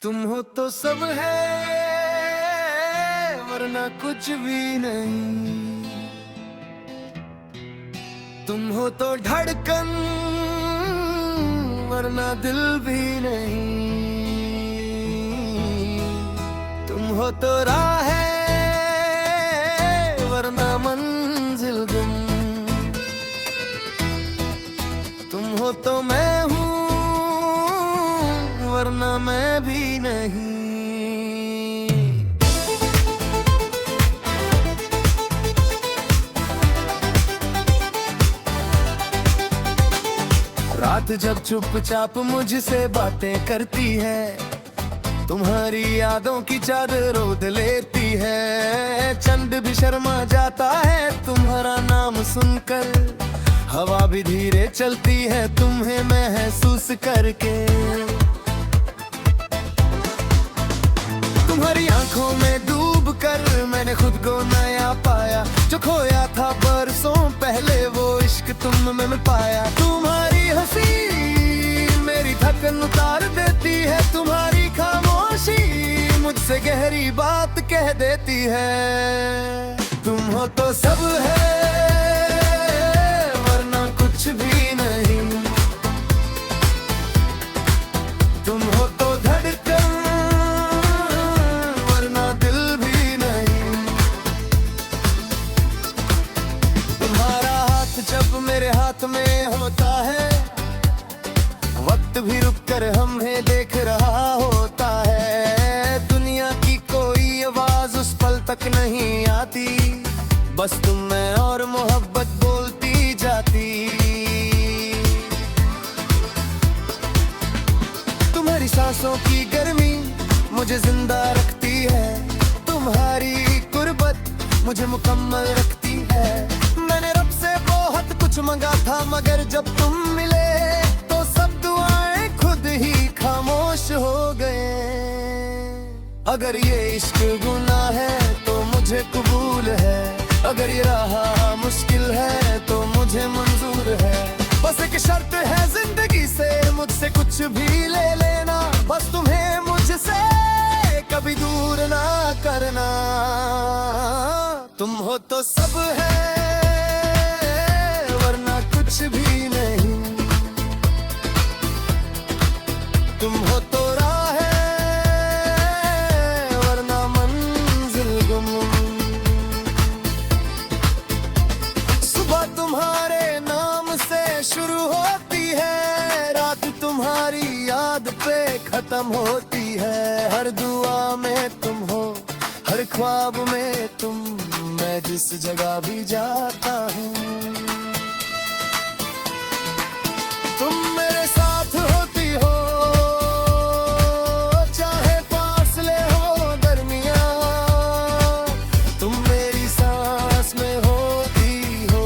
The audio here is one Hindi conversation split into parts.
तुम हो तो सब है वरना कुछ भी नहीं, तुम हो तो धड़कन वरना दिल भी नहीं, तुम हो तो राह वरना मंजिल गुम, तुम हो तो मैं हूँ वरना मैं भी नहीं। रात जब चुपचाप मुझसे बातें करती है, तुम्हारी यादों की चादर ओढ़ लेती है, चंद भी शर्मा जाता है तुम्हारा नाम सुनकर, हवा भी धीरे चलती है तुम्हें महसूस करके, तुम्हारी आंखों में डूब कर मैंने खुद को नया पाया, जो खोया था बरसों पहले वो इश्क तुम में मैं पाया, तुम्हारी हंसी मेरी थकन उतार देती है, तुम्हारी खामोशी मुझसे गहरी बात कह देती है, तुम हो तो सब है वरना कुछ भी नहीं, तुम हो तो धड़कन वरना दिल भी नहीं, तुम्हारा हाथ जब मेरे हाथ में होता है, वक्त भी रुक कर हमें देख रहा होता है, दुनिया की कोई आवाज उस पल तक नहीं आती, बस तुम मैं और मोहब्बत बोलती जाती, तुम्हारी सांसों की गर्मी मुझे जिंदा रखती है, तुम्हारी कुर्बत मुझे मुकम्मल रखती है, मैंने रब से बहुत कुछ मांगा था मगर जब तुम मिले तो सब दुआएं खुद ही खामोश हो गए, अगर ये इश्क गुनाह है तो मुझे कबूल है, अगर ये राह मुश्किल है तो मुझे मंजूर है, बस एक शर्त है जिंदगी से मुझसे कुछ भी ले लेना, बस तुम्हें मुझसे कभी दूर ना करना, तुम हो तो सब है वरना कुछ भी नहीं, तुम हो तो राह वरना मंजिल गुम, सुबह तुम्हारे नाम से शुरू होती है, रात तुम्हारी याद पे खत्म होती है, हर दुआ में तुम हो हर ख्वाब में तुम, मैं जिस जगह भी जाता हूँ तुम मेरे साथ होती हो, चाहे फासले हो दरमियां, तुम मेरी सांस में होती हो,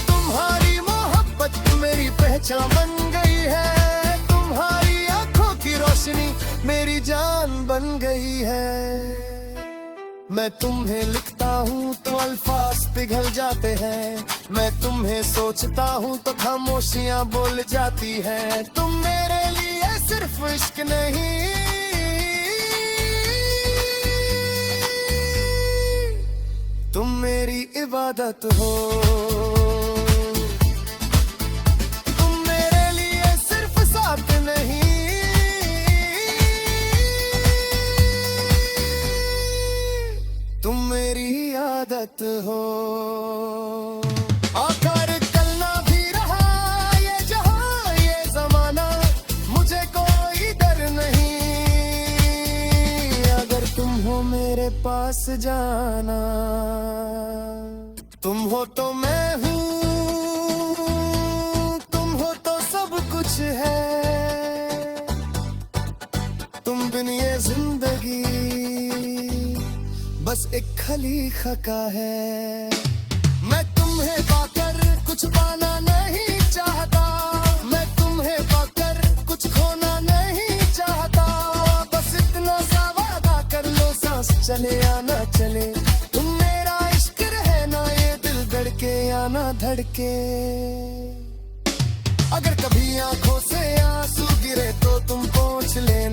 तुम्हारी मोहब्बत मेरी पहचान बन गई है, तुम्हारी आंखों की रोशनी मेरी जान बन गई है, मैं तुम्हें लिखता हूँ तो अल्फाज पिघल जाते हैं, मैं तुम्हें सोचता हूँ तो खामोशियाँ बोल जाती हैं, तुम मेरे लिए सिर्फ इश्क नहीं, तुम मेरी इबादत हो, तुम मेरे लिए सिर्फ साथ नहीं, तुम मेरी आदत हो, आकर चलना भी रहा ये जहां ये जमाना, मुझे कोई डर नहीं, अगर तुम हो मेरे पास जाना, तुम हो तो मैं हूँ, तुम हो तो सब कुछ है, तुम बिन ये जिंदगी बस एक खली खका है, मैं तुम्हें पाकर कुछ पाना नहीं चाहता, मैं तुम्हें पाकर कुछ खोना नहीं चाहता, बस इतना सा वादा कर लो सांस चले या ना चले, तुम मेरा इश्क रहे ना ये दिल धड़के या ना धड़के, अगर कभी आंखों से आंसू गिरे तो तुम पोंछ लेना।